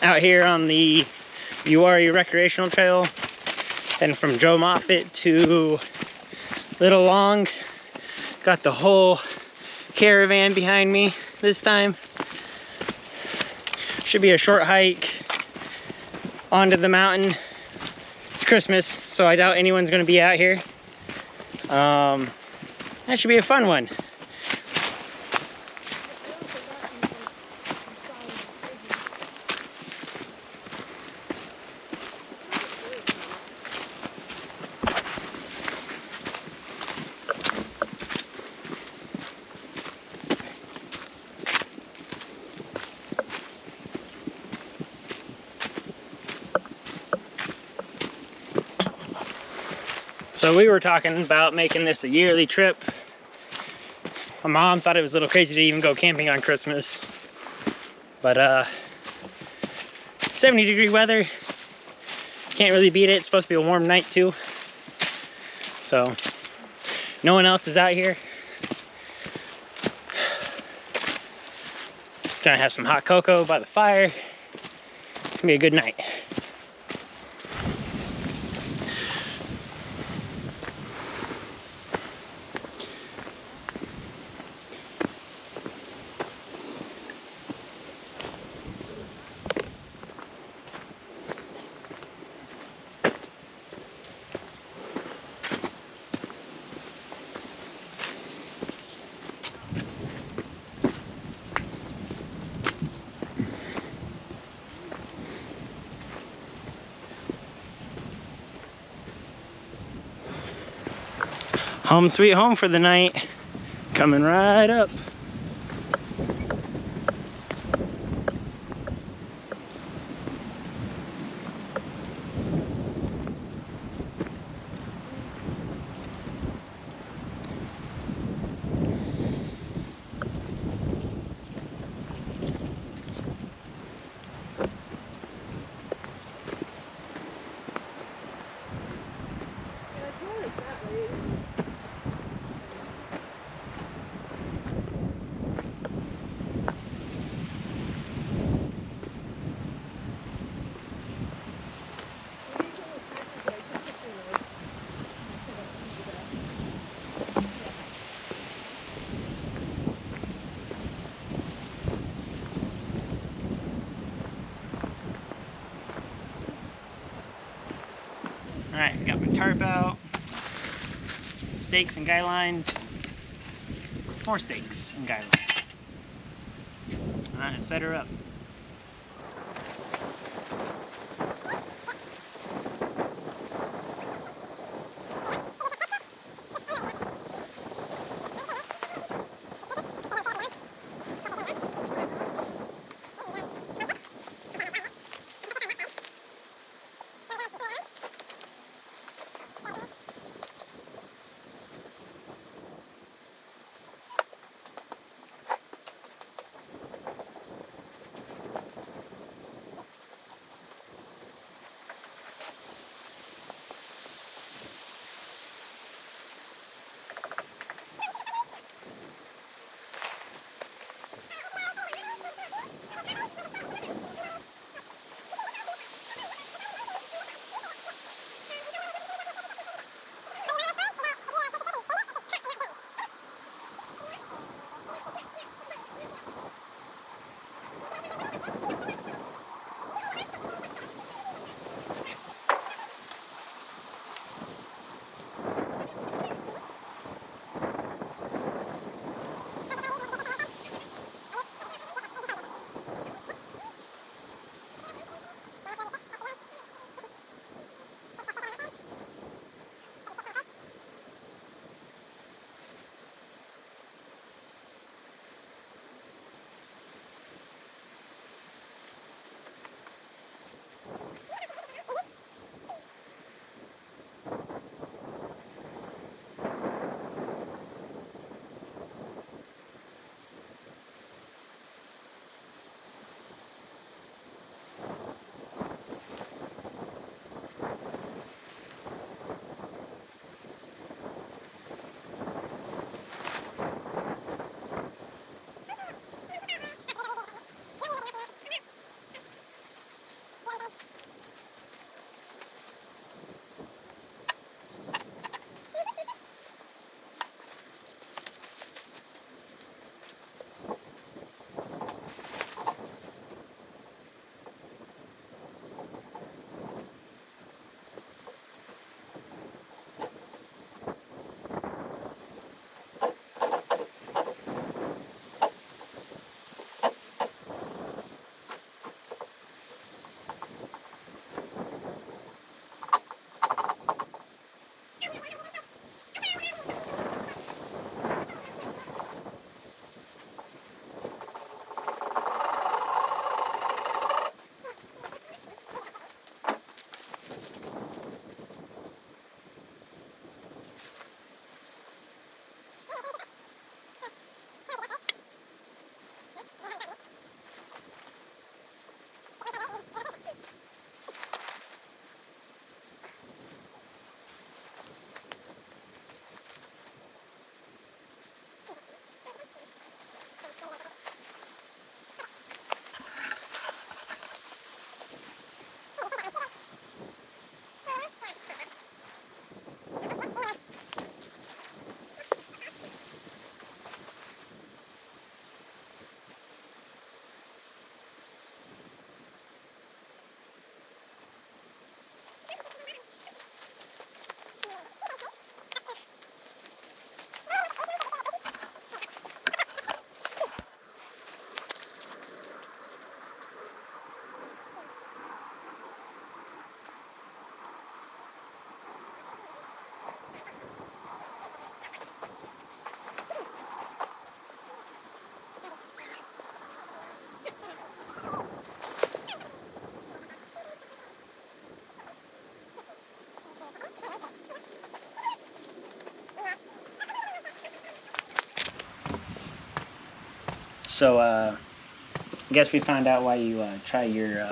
out here on the Uwharrie recreational trail, and from Joe Moffett to Little Long. Got the whole caravan behind me this time. Should be a short hike onto the mountain. It's Christmas, so I doubt anyone's gonna be out here. That should be a fun one. So we were talking about making this a yearly trip. My mom thought it was a little crazy to even go camping on Christmas. But 70-degree weather, can't really beat it. It's supposed to be a warm night too. So no one else is out here. Gonna have some hot cocoa by the fire. It's gonna be a good night. Home sweet home for the night, coming right up. Alright, got my tarp out, stakes and guy lines, 4 stakes and guy lines. Alright, set her up. So, I guess we found out why you try your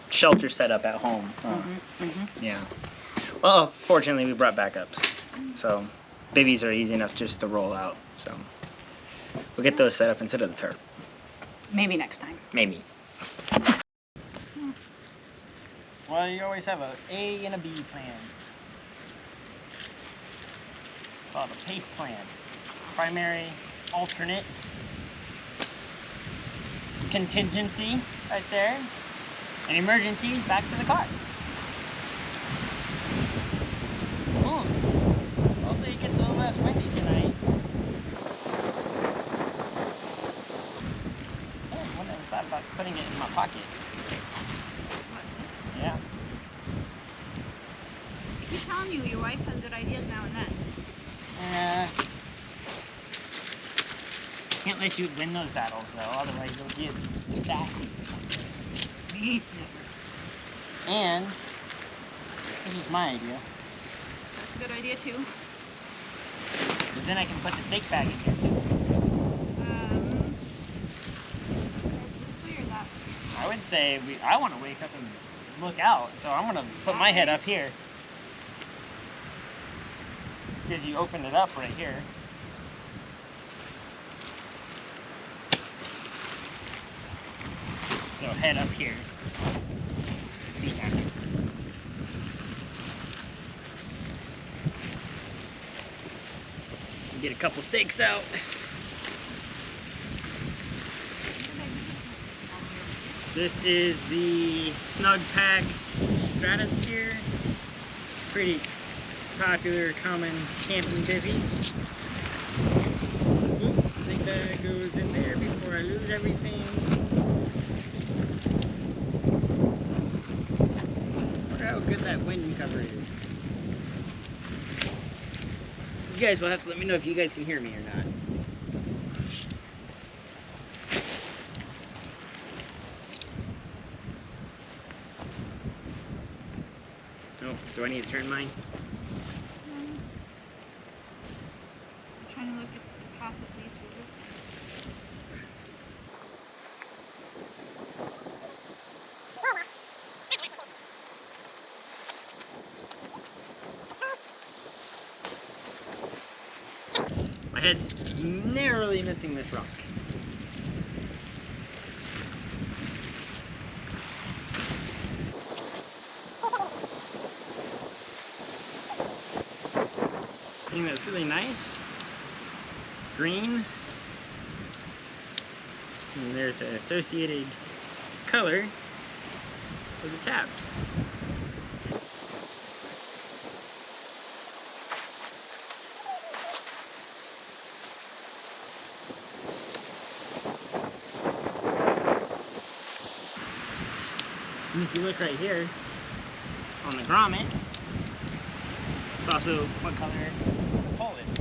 shelter setup at home. Yeah. Well, fortunately, we brought backups. So, Bivvies are easy enough just to roll out. So, we'll get those set up instead of the tarp. Maybe next time. Maybe. Well, you always have a A and a B plan. Called a PACE plan. Primary, alternate, contingency right there, and emergency back to the car. Ooh. Hopefully it gets a little less windy tonight. I never thought about putting it in my pocket. Yeah. I keep telling you, your wife has good ideas now and then. Can't let you win those battles though, otherwise you'll get sassy. And this is my idea. That's a good idea too. But then I can put the steak bag in here too. This way or that? I would say I want to wake up and look out, so I'm gonna put my head up here. Because you opened it up right here. So head up here. Feet down here. Get a couple steaks out. This is the Snugpak Stratosphere. Pretty popular, common camping bivvy. I think that goes in there before I lose everything. Wonder how good that wind cover is. You guys will have to let me know if you guys can hear me or not. Oh, do I need to turn mine? I'm trying to look at the path of least resistance. My head's narrowly missing this rock. Thing that's really nice, green, and there's an associated color for the tabs. And if you look right here on the grommet, it's also what color the pole is.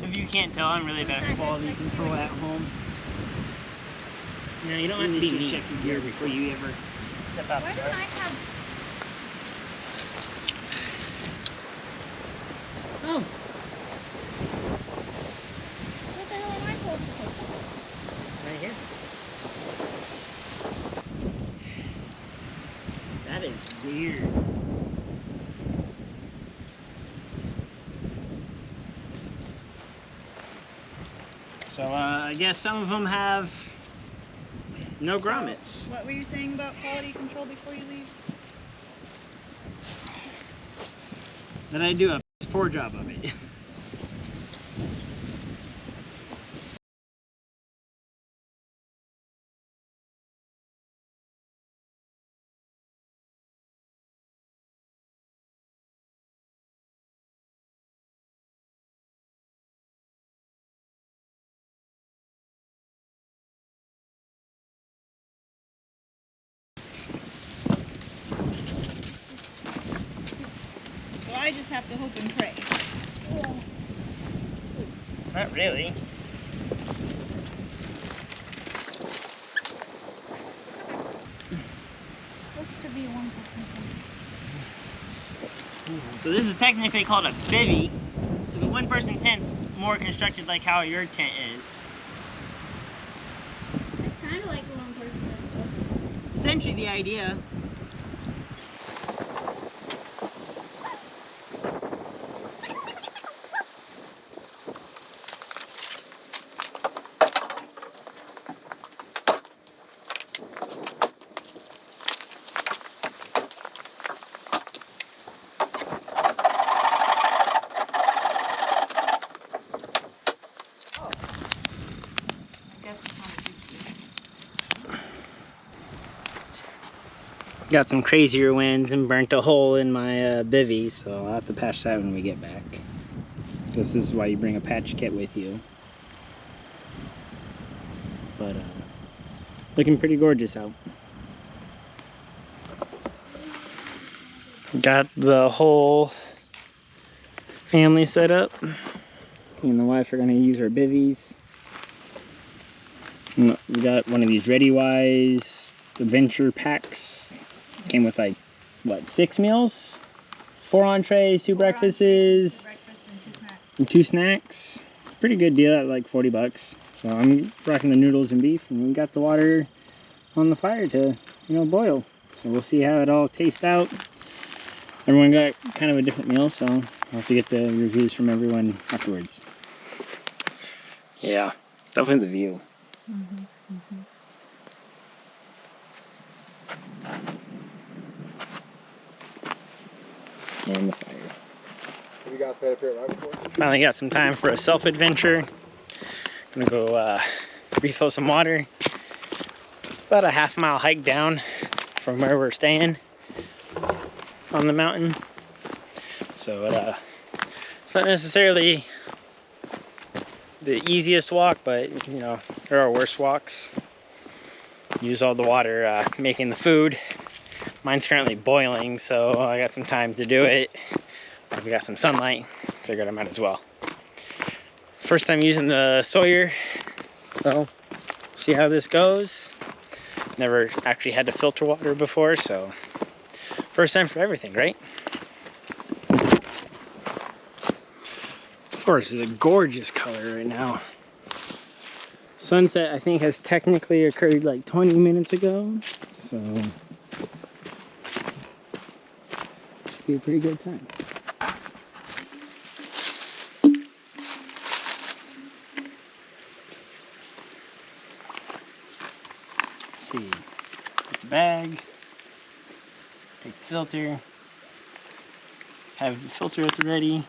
If you can't tell, I'm really bad at quality control at home. You know, you don't have to be check your gear before you ever step out Why the don't door. I have... Oh, What the hell am I supposed to put? right here. That is weird. So, I guess some of them have no grommets. What were you saying about quality control before you leave? That I do a poor job of it. So I just have to hope and pray. Not really. Looks to be one person. So this is technically called a bivvy. So the one-person tent's more constructed like how your tent is. It's kind of like a one-person tent. Essentially the idea. Got some crazier winds and burnt a hole in my bivvy, so I'll have to patch that when we get back. This is why you bring a patch kit with you. But looking pretty gorgeous out. Got the whole family set up. Me and the wife are gonna use our bivvies. We got one of these ReadyWise adventure packs. Came with like, what, 6 meals? 4 entrees, 2 breakfasts, Breakfast and 2 snacks. Pretty good deal at like 40 bucks. So I'm rocking the noodles and beef, and we got the water on the fire to, you know, boil. So we'll see how it all tastes out. Everyone got kind of a different meal, so I'll have to get the reviews from everyone afterwards. Yeah, definitely the view. And the fire. You guys set up here right before? Finally got some time for a self-adventure. Gonna go refill some water. About a half-mile hike down from where we're staying on the mountain. So it's not necessarily the easiest walk, but you know, there are worse walks. Use all the water making the food. Mine's currently boiling, so I got some time to do it. We got some sunlight, figured I might as well. First time using the Sawyer, so see how this goes. Never actually had to filter water before, so first time for everything, right? Of course, it's a gorgeous color right now. Sunset, I think, has technically occurred like 20 minutes ago, so should be a pretty good time. Let's see, get the bag, take the filter, have the filter at the ready.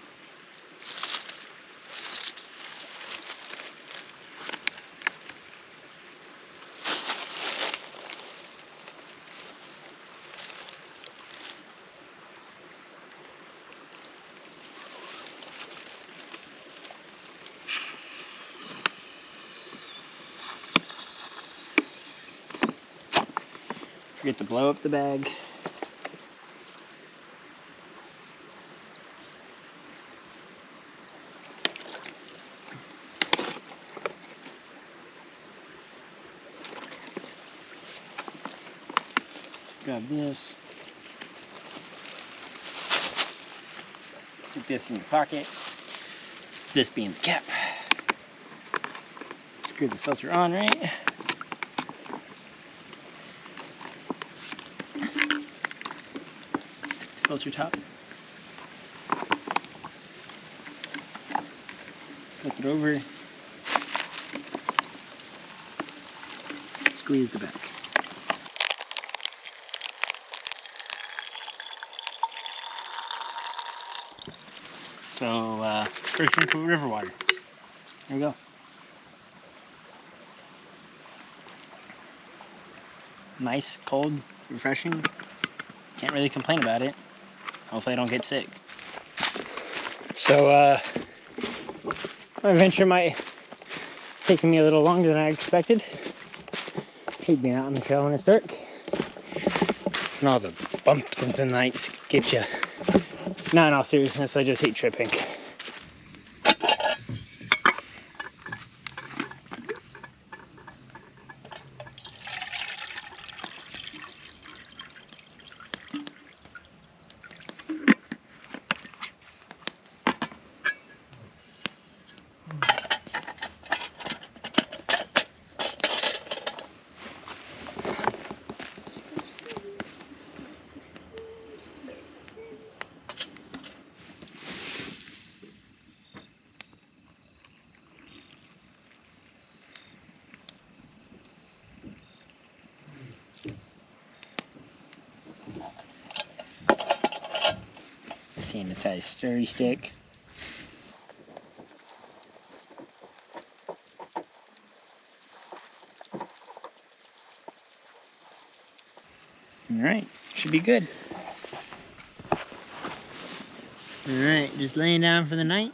Forget to blow up the bag. Grab this. Stick this in your pocket. This being the cap. Screw the filter on, right? Filter top. Flip it over. Squeeze the back. So, first drink of river water. There we go. Nice, cold, refreshing. Can't really complain about it. Hopefully I don't get sick. So, my adventure might take me a little longer than I expected. Hate being out on the trail when it's dark. And all the bumps in the nights get you. No, in all seriousness, I just hate tripping. Sanitized stirry stick. Alright, should be good. Alright, just laying down for the night.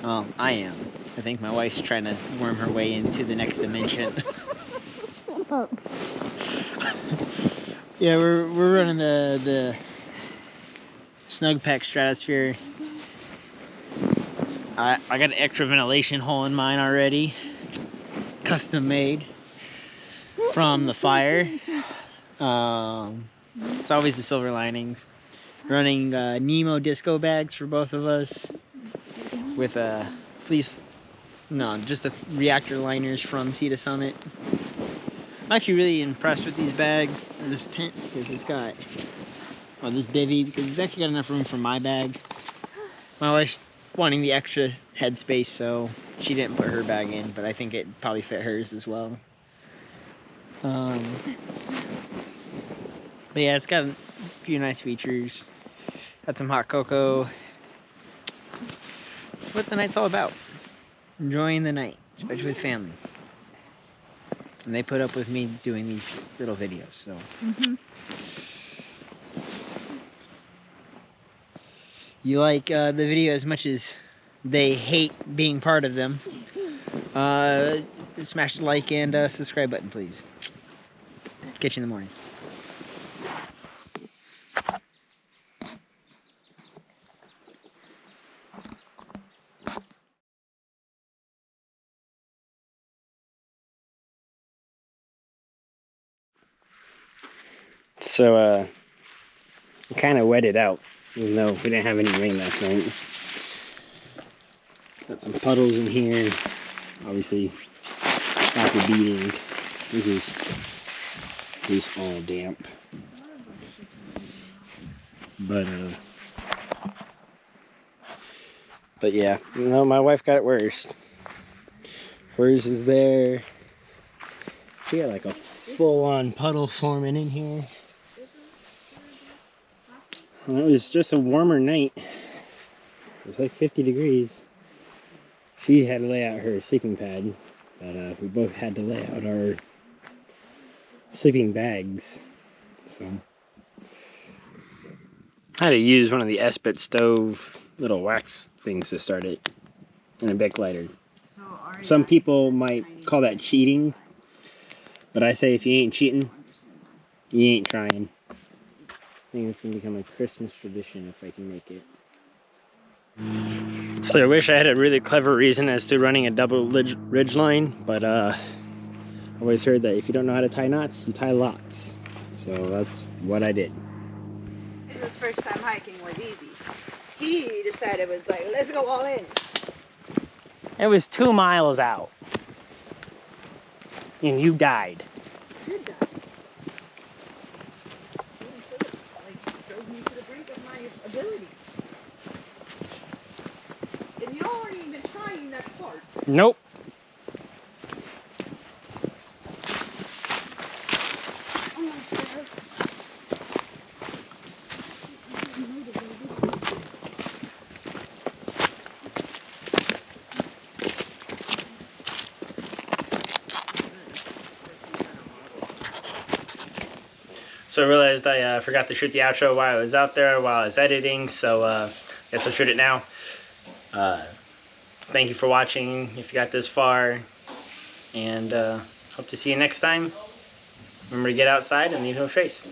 Well, I am. I think my wife's trying to worm her way into the next dimension. Yeah, we're running the Snugpak Stratosphere. I got an extra ventilation hole in mine already, custom made from the fire. It's always the silver linings. Running Nemo disco bags for both of us with a fleece, no, just the reactor liners from Sea to Summit. I'm actually really impressed with these bags, or this tent, because it's got, well, this bivvy, because it's actually got enough room for my bag. My wife's wanting the extra headspace, so she didn't put her bag in, but I think it probably fit hers as well. But yeah, it's got a few nice features. Got some hot cocoa. That's what the night's all about. Enjoying the night, especially with family. And they put up with me doing these little videos, so. You like the video as much as they hate being part of them. Smash the like and subscribe button, please. Catch you in the morning. So, it kind of wetted out, even though we didn't have any rain last night. Got some puddles in here. Obviously, after beating, this is at least all damp. But yeah, no, my wife got it worse. Hers is there. She got like a full-on puddle forming in here. Well, it was just a warmer night. It was like 50 degrees. She had to lay out her sleeping pad, but we both had to lay out our sleeping bags. So I had to use one of the Esbit stove little wax things to start it, and a Bic lighter. Some people might call that cheating, but I say if you ain't cheating, you ain't trying. I think it's going to become a Christmas tradition if I can make it. So I wish I had a really clever reason as to running a double ridge line, but I always heard that if you don't know how to tie knots, you tie lots. So that's what I did. His first time hiking was easy. He decided it was like, let's go all in. It was 2 miles out. And you died. I did die. Like, drove me to the brink of my ability. And you aren't even trying that part. Nope. Oh my God. So I realized I forgot to shoot the outro while I was out there, while I was editing, so I guess I'll shoot it now. Thank you for watching if you got this far, and hope to see you next time. Remember to get outside and leave no trace.